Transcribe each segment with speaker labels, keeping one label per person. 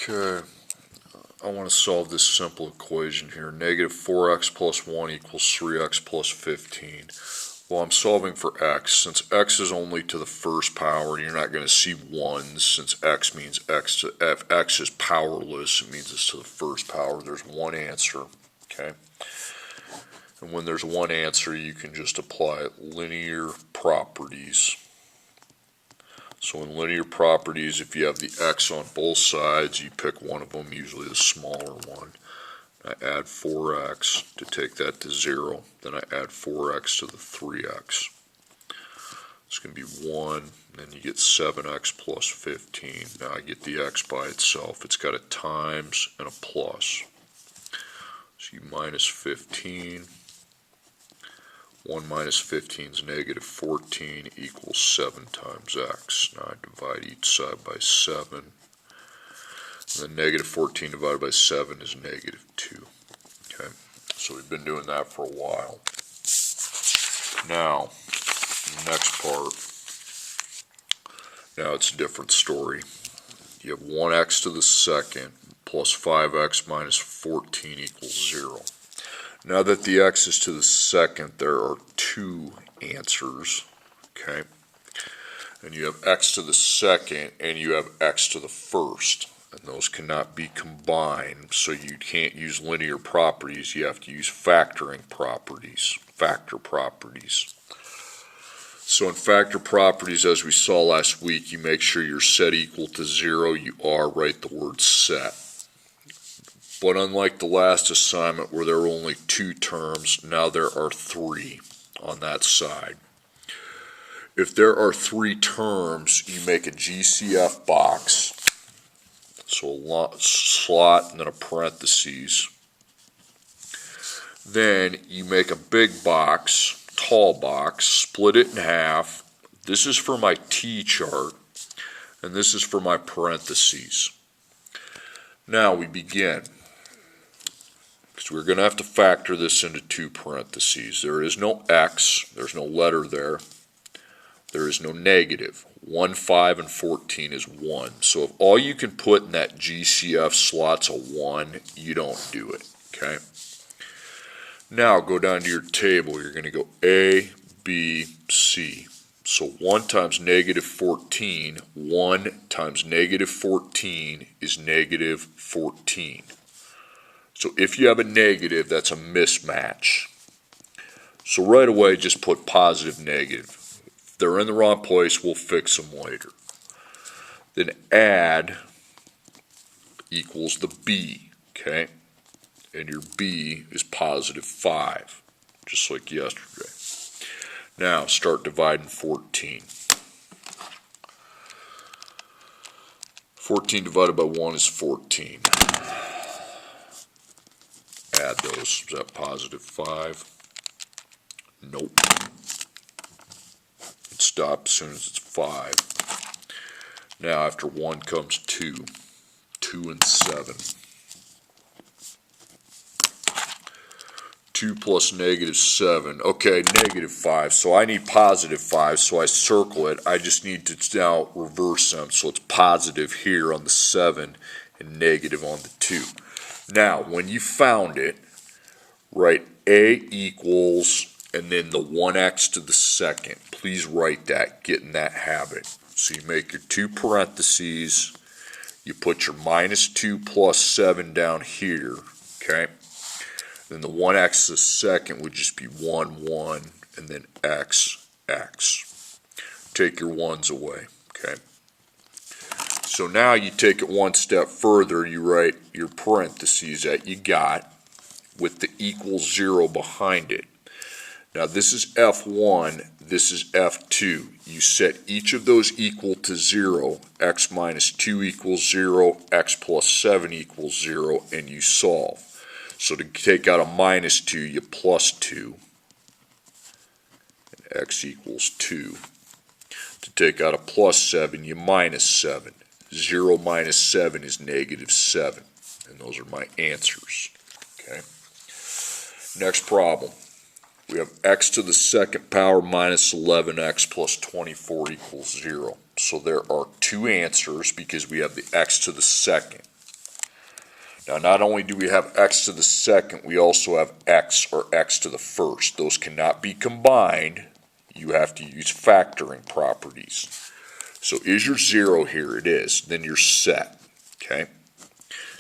Speaker 1: Okay, I want to solve this simple equation here. Negative 4x plus 1 equals 3x plus 15. Well, I'm solving for x. Since x is only to the first power, you're not going to see ones. Since x means x, if x is powerless, it means it's to the first power. There's one answer, okay? And when there's one answer, you can just apply linear properties. So in linear properties, if you have the x on both sides, you pick one of them, usually the smaller one. I add 4x to take that to 0. Then I add 4x to the 3x. It's going to be 1, and then you get 7x plus 15. Now I get the x by itself. It's got a times and a plus. So you minus 15. 1 minus 15 is negative 14 equals 7 times x. Now I divide each side by 7. And then negative 14 divided by 7 is negative 2. Okay, so we've been doing that for a while. Now, the next part, now it's a different story. You have 1x to the second plus 5x minus 14 equals 0. Now that the x is to the second, there are two answers, okay? And you have x to the second and you have x to the first. And those cannot be combined, so you can't use linear properties. You have to use factoring properties, factor properties. So in factor properties, as we saw last week, you make sure you're set equal to 0. You are, write the word set. But unlike the last assignment where there were only 2 terms, now there are 3 on that side. If there are 3 terms, you make a GCF box. So a slot and then a parentheses. Then you make a big box, tall box, split it in half. This is for my T chart, and this is for my parentheses. Now we begin. Because we're going to have to factor this into 2 parentheses. There is no x, there's no letter there. There is no negative. 1, 5, and 14 is 1. So if all you can put in that GCF slot's a 1, you don't do it, okay? Now go down to your table. You're going to go A, B, C. So 1 times negative 14, 1 times negative 14 is negative 14. So if you have a negative, that's a mismatch. So right away, just put positive, negative. If they're in the wrong place, we'll fix them later. Then add equals the B, okay? And your B is positive 5, just like yesterday. Now start dividing 14. 14 divided by 1 is 14. Add those. Is that positive 5? Nope. It stops as soon as it's 5. Now after 1 comes 2. 2 and 7. 2 plus negative 7. Okay, negative 5. So I need positive 5, so I circle it. I just need to now reverse them. So it's positive here on the 7 and negative on the 2. Now, when you found it, write A equals, and then the 1x to the second. Please write that, get in that habit. So you make your 2 parentheses, you put your minus 2 plus 7 down here, okay? Then the 1x to the second would just be 1, 1, and then x, x. Take your 1's away, okay? So now you take it one step further, you write your parentheses that you got with the equals 0 behind it. Now this is F1, this is F2. You set each of those equal to 0, x minus 2 equals 0, x plus 7 equals 0, and you solve. So to take out a minus 2, you plus 2, and x equals 2. To take out a plus 7, you minus 7. 0 minus 7 is negative 7. And those are my answers. Okay. Next problem. We have x to the second power minus 11x plus 24 equals 0. So there are 2 answers because we have the x to the second. Now, not only do we have x to the second, we also have x or x to the first. Those cannot be combined. You have to use factoring properties. So is your 0 here? It is. Then you're set. Okay.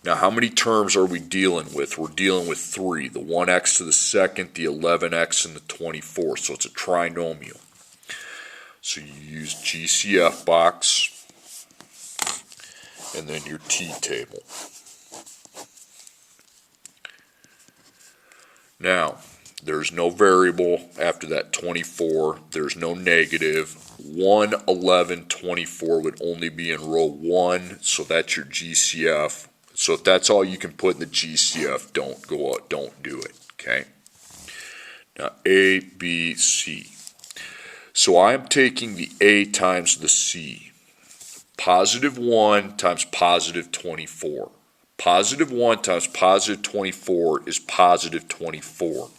Speaker 1: Now, how many terms are we dealing with? We're dealing with 3. The 1x to the second, the 11x, and the 24. So it's a trinomial. So you use GCF box and then your t-table. Now, there's no variable after that 24. There's no negative. 1, 11, 24 would only be in row 1, so that's your GCF. So if that's all you can put in the GCF, don't go out, don't do it, okay? Now, A, B, C. So I am taking the A times the C. Positive 1 times positive 24. Positive 1 times positive 24 is positive 24.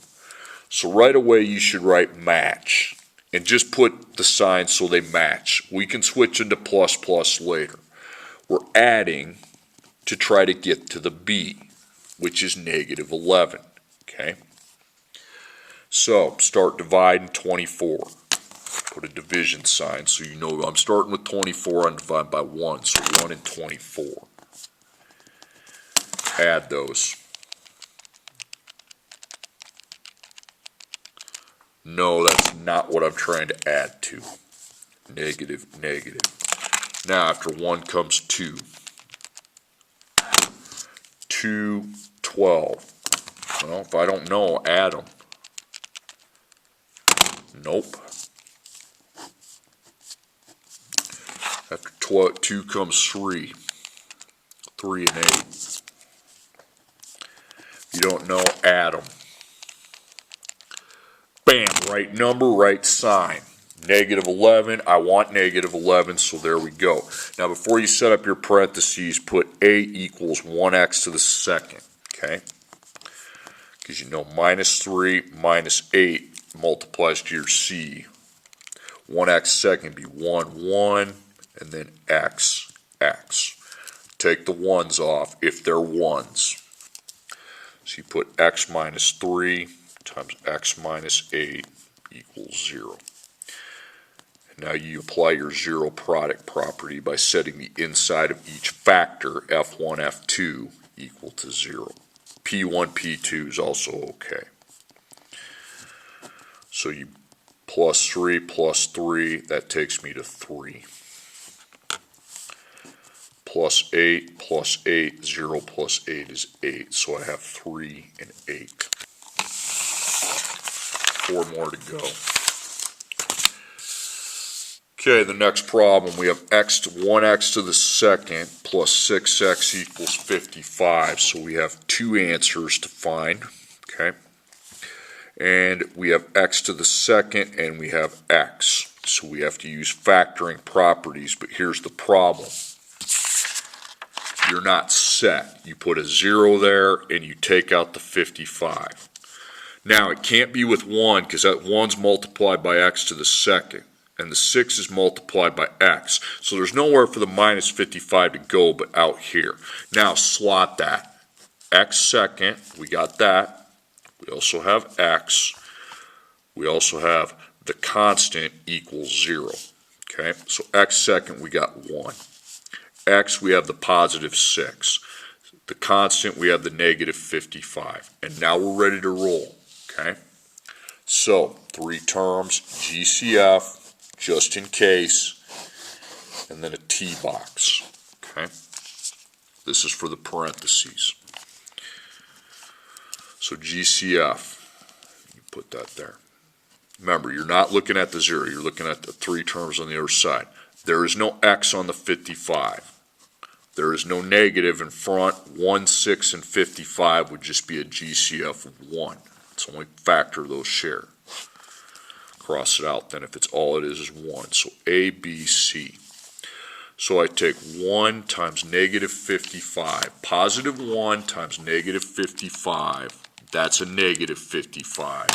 Speaker 1: So right away you should write match. And just put the signs so they match. We can switch into plus plus later. We're adding to try to get to the B, which is negative 11. Okay? So start dividing 24. Put a division sign so you know I'm starting with 24 and divide by 1. So 1 and 24. Add those. No, that's not what I'm trying to add to. Negative, negative. Now after 1 comes 2. 2, 12. Well, if I don't know, add them. Nope. After 2 comes 3. 3 and 8. If you don't know, add them. Bam, right number, right sign. Negative 11, I want negative 11, so there we go. Now before you set up your parentheses, put A equals 1x to the second, okay? Because you know minus 3 minus 8 multiplies to your C. 1x second be 1, 1, and then x, x. Take the 1's off if they're 1's. So you put x minus 3 times x minus 8 equals 0. And now you apply your zero product property by setting the inside of each factor, f1, f2, equal to 0. P1, P2 is also okay. So you plus 3, that takes me to 3. Plus 8, 0 plus 8 is 8. So I have 3 and 8. 4 more to go. Okay, the next problem, we have 1x to the second plus 6x equals 55. So we have 2 answers to find, okay? And we have x to the second and we have x. So we have to use factoring properties, but here's the problem. You're not set. You put a 0 there and you take out the 55. Now, it can't be with 1 because that 1's multiplied by x to the second, and the 6 is multiplied by x. So there's nowhere for the minus 55 to go but out here. Now, slot that. X second, we got that. We also have x. We also have the constant equals 0. Okay, so x second, we got 1. X, we have the positive 6. The constant, we have the negative 55. And now we're ready to roll. Okay, so 3 terms, GCF, just in case, and then a T box. Okay, this is for the parentheses. So GCF, you put that there. Remember, you're not looking at the 0, you're looking at the 3 terms on the other side. There is no X on the 55. There is no negative in front. 1, 6, and 55 would just be a GCF of 1. It's only factor those share. Cross it out then if it's all it is 1. So A, B, C. So I take 1 times negative 55. Positive 1 times negative 55. That's a negative 55.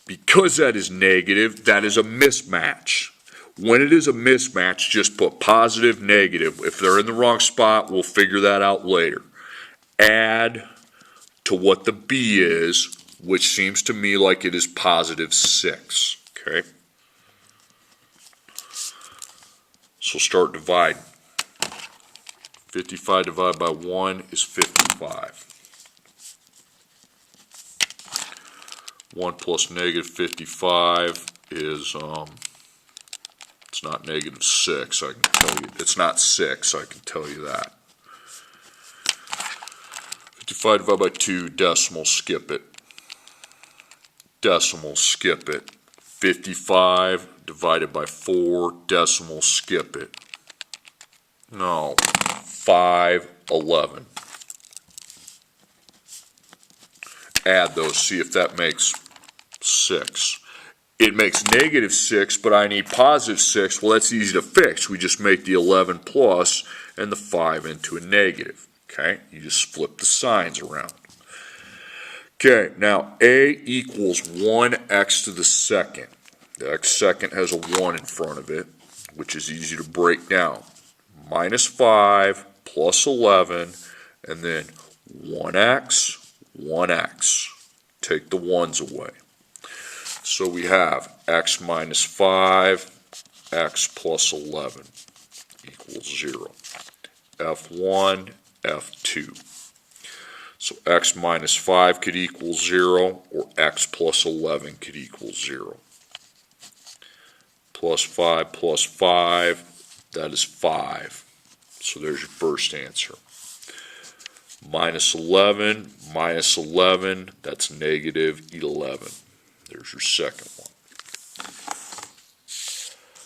Speaker 1: Because that is negative, that is a mismatch. When it is a mismatch, just put positive, negative. If they're in the wrong spot, we'll figure that out later. Add to what the b is, which seems to me like it is positive 6. Okay? So start dividing. 55 divided by 1 is 55. 1 plus negative 55 is, it's not negative 6, I can tell you. It's not 6, I can tell you that. 55 divided by 2, decimal, skip it. Decimal, skip it. 55 divided by 4, decimal, skip it. No, 511. Add those, see if that makes 6. It makes negative 6, but I need positive 6. Well, that's easy to fix. We just make the 11 plus and the 5 into a negative. Okay, you just flip the signs around. Okay, now a equals 1x to the second. The x second has a 1 in front of it, which is easy to break down. Minus 5 plus 11, and then 1x, 1x. Take the 1's away. So we have x minus 5, x plus 11 equals 0. F1, F2. So x minus 5 could equal 0, or x plus 11 could equal 0. Plus 5 plus 5, that is 5. So there's your first answer. Minus 11, that's negative 11. There's your second one.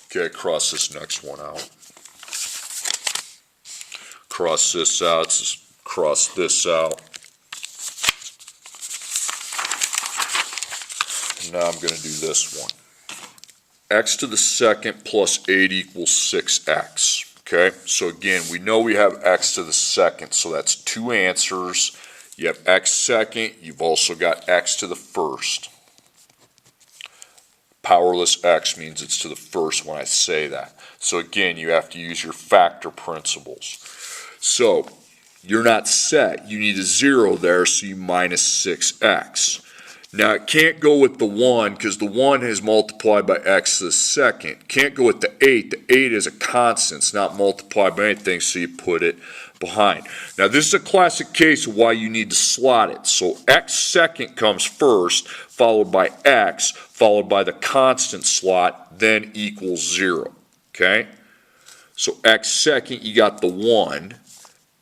Speaker 1: Okay, cross this next one out. Cross this out, cross this out. Now I'm going to do this one. X to the second plus 8 equals 6x. Okay, so again, we know we have x to the second, so that's two answers. You have x second, you've also got x to the first. Powerless x means it's to the first when I say that. So again, you have to use your factor principles. So you're not set. You need a 0 there, so you minus 6x. Now it can't go with the 1 because the 1 is multiplied by x to the second. Can't go with the 8. The 8 is a constant. It's not multiplied by anything, so you put it behind. Now this is a classic case of why you need to slot it. So x second comes first, followed by x, followed by the constant slot, then equals 0. Okay? So x second, you got the 1.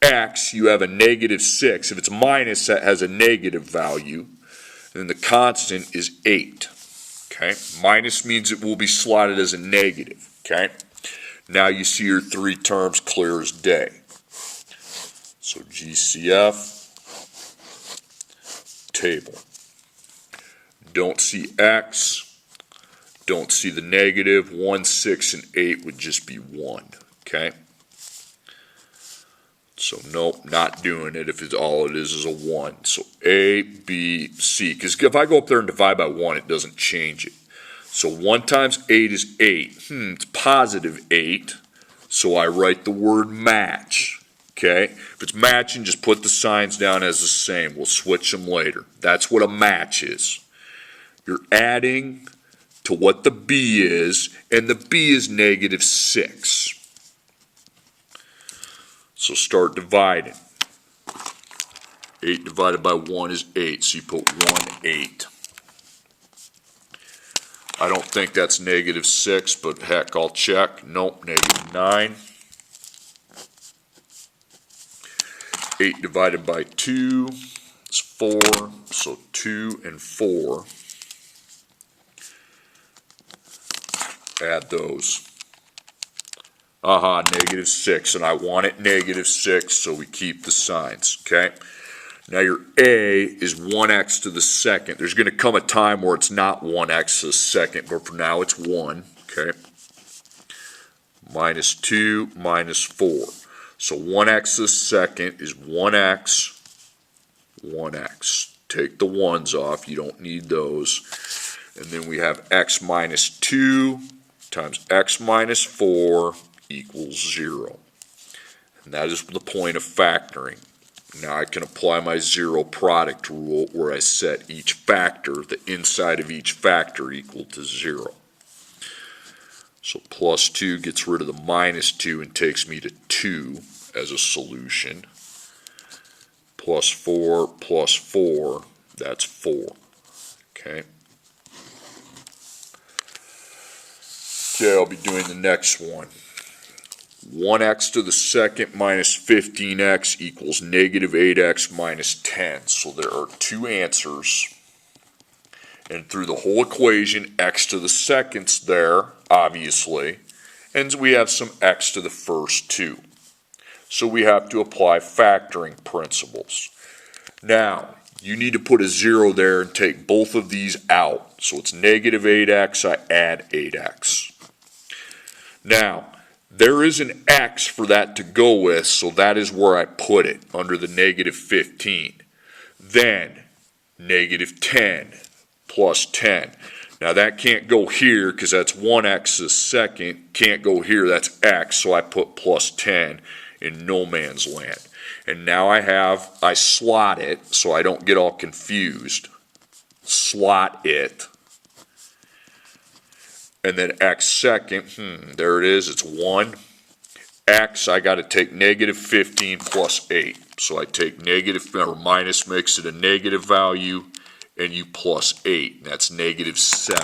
Speaker 1: X, you have a negative 6. If it's minus, that has a negative value. And the constant is 8. Okay? Minus means it will be slotted as a negative. Okay? Now you see your three terms clear as day. So GCF, table. Don't see X. Don't see the negative. 1, 6, and 8 would just be 1. Okay? So nope, not doing it if it's all it is a 1. So A, B, C. Because if I go up there and divide by 1, it doesn't change it. So 1 times 8 is 8. It's positive 8. So I write the word match. Okay? If it's matching, just put the signs down as the same. We'll switch them later. That's what a match is. You're adding to what the B is, and the B is negative 6. So start dividing. 8 divided by 1 is 8, so you put 1, 8. I don't think that's negative 6, but heck, I'll check. Nope, negative 9. 8 divided by 2 is 4, so 2 and 4. Add those. Negative 6, and I want it negative 6, so we keep the signs, okay? Now your A is 1x to the second. There's going to come a time where it's not 1x to the second, but for now it's 1, okay? Minus 2, minus 4. So 1x to the second is 1x, 1x. Take the 1's off, you don't need those. And then we have x minus 2 times x minus 4 equals 0. And that is the point of factoring. Now I can apply my zero product rule where I set each factor, the inside of each factor, equal to 0. So plus 2 gets rid of the minus 2 and takes me to 2 as a solution. Plus 4, that's 4. Okay. Okay, I'll be doing the next one. 1x to the second minus 15x equals negative 8x minus 10. So there are two answers. And through the whole equation, x to the second's there, obviously. And we have some x to the first too. So we have to apply factoring principles. Now, you need to put a 0 there and take both of these out. So it's negative 8x, I add 8x. Now, there is an x for that to go with, so that is where I put it, under the negative 15. Then, negative 10 plus 10. Now that can't go here because that's 1x a second. Can't go here, that's x, so I put plus 10 in no man's land. And now I slot it so I don't get all confused. Slot it. And then x second, there it is, it's 1. X, I got to take negative 15 plus 8. So I take negative, or minus makes it a negative value, and you plus 8. And that's negative 7.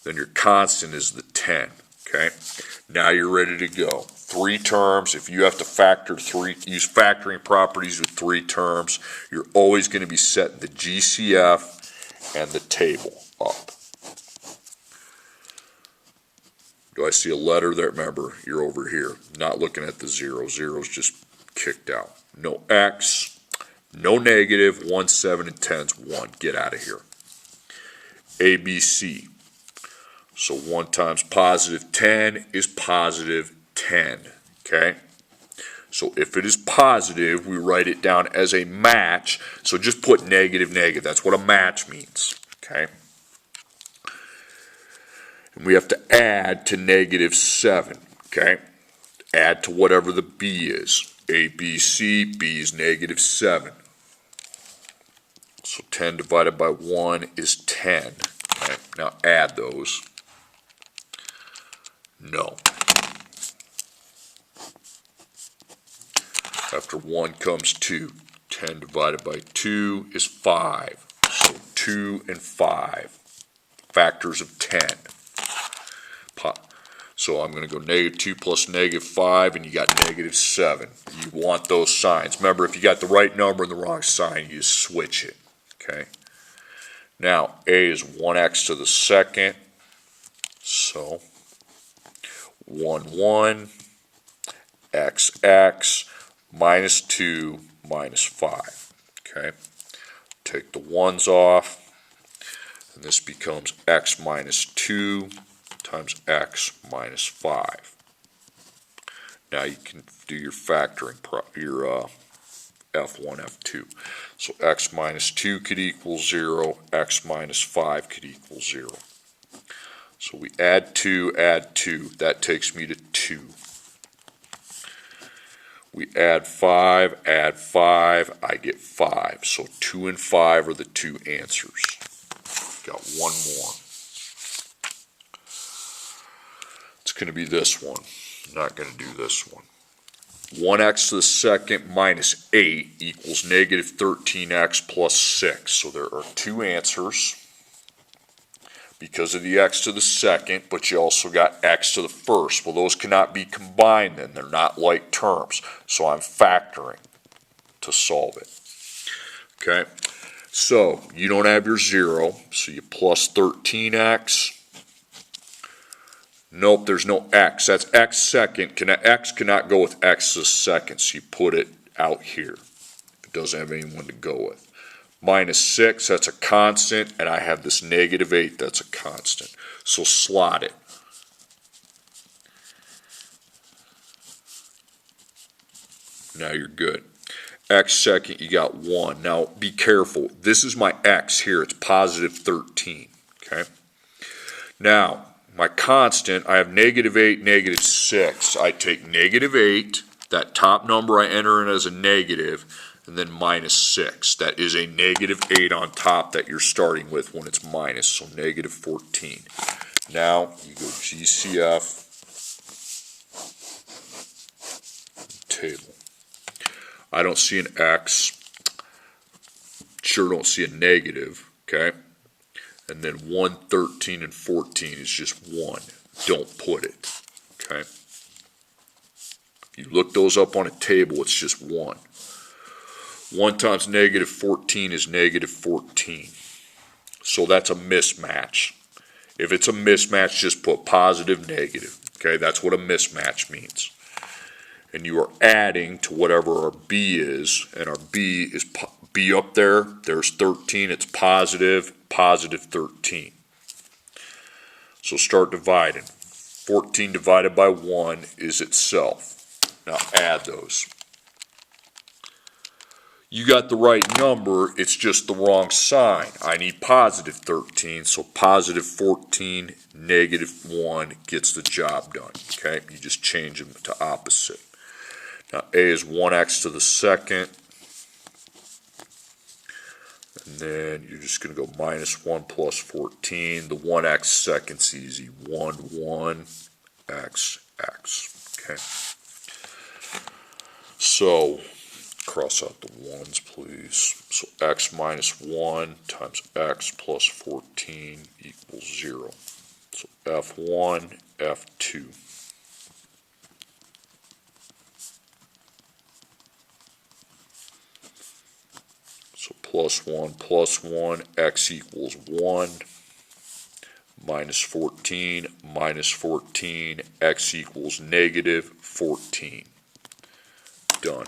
Speaker 1: Then your constant is the 10. Okay? Now you're ready to go. 3 terms. If you have to use factoring properties with 3 terms, you're always going to be setting the GCF and the table up. Do I see a letter there? Remember, you're over here. Not looking at the 0. 0's just kicked out. No x, no negative, 1, 7, and 10's 1. Get out of here. ABC. So 1 times positive 10 is positive 10. Okay? So if it is positive, we write it down as a match. So just put negative, negative. That's what a match means. Okay? And we have to add to negative 7, okay? Add to whatever the b is. A, B, C, b is negative 7. So 10 divided by 1 is 10. Okay? Now add those. No. After 1 comes 2. 10 divided by 2 is 5. So 2 and 5. Factors of 10. So I'm going to go negative 2 plus negative 5, and you got negative 7. You want those signs. Remember, if you got the right number and the wrong sign, you just switch it. Okay. Now, a is 1x to the second. So 1, 1, x minus 2 minus 5. Okay. Take the 1's off, and this becomes x minus 2 times x minus 5. Now you can do your factoring, your F1, F2. So x minus 2 could equal 0, x minus 5 could equal 0. So we add 2, that takes me to 2. We add 5, I get 5. So 2 and 5 are the 2 answers. Got one more. It's going to be this one. I'm not going to do this one. 1x to the second minus 8 equals negative 13x plus 6. So there are 2 answers because of the x to the second, but you also got x to the first. Well, those cannot be combined then. They're not like terms. So I'm factoring to solve it. Okay? So you don't have your 0, so you plus 13x. Nope, there's no x. That's x second. X cannot go with x to the second, so you put it out here. It doesn't have anyone to go with. Minus 6, that's a constant, and I have this negative 8, that's a constant. So slot it. Now you're good. X second, you got 1. Now be careful. This is my x here. It's positive 13. Okay. Now my constant, I have -8, -6. I take -8, that top number I enter in as a negative, and then -6. That is a -8 on top that you're starting with when it's minus, so -14. Now you go GCF, table. I don't see an X, sure don't see a negative, okay? And then 1, 13, and 14 is just 1. Don't put it, okay? If you look those up on a table, it's just 1. 1 times -14 is -14. So that's a mismatch. If it's a mismatch, just put positive, negative, okay? That's what a mismatch means. And you are adding to whatever our B is, and our B is B up there, there's 13, it's positive, positive 13. So start dividing. 14 divided by 1 is itself. Now add those. You got the right number, it's just the wrong sign. I need positive 13, so positive 14, -1 gets the job done, okay? You just change them to opposite. Now A is 1x to the second. And then you're just going to go -1 plus 14. The 1x second's easy. 1, 1, x, x. Okay. So, cross out the 1's, please. So x minus 1 times x plus 14 equals 0. So F1, F2. So plus 1, x equals 1, minus 14, x equals -14. Done.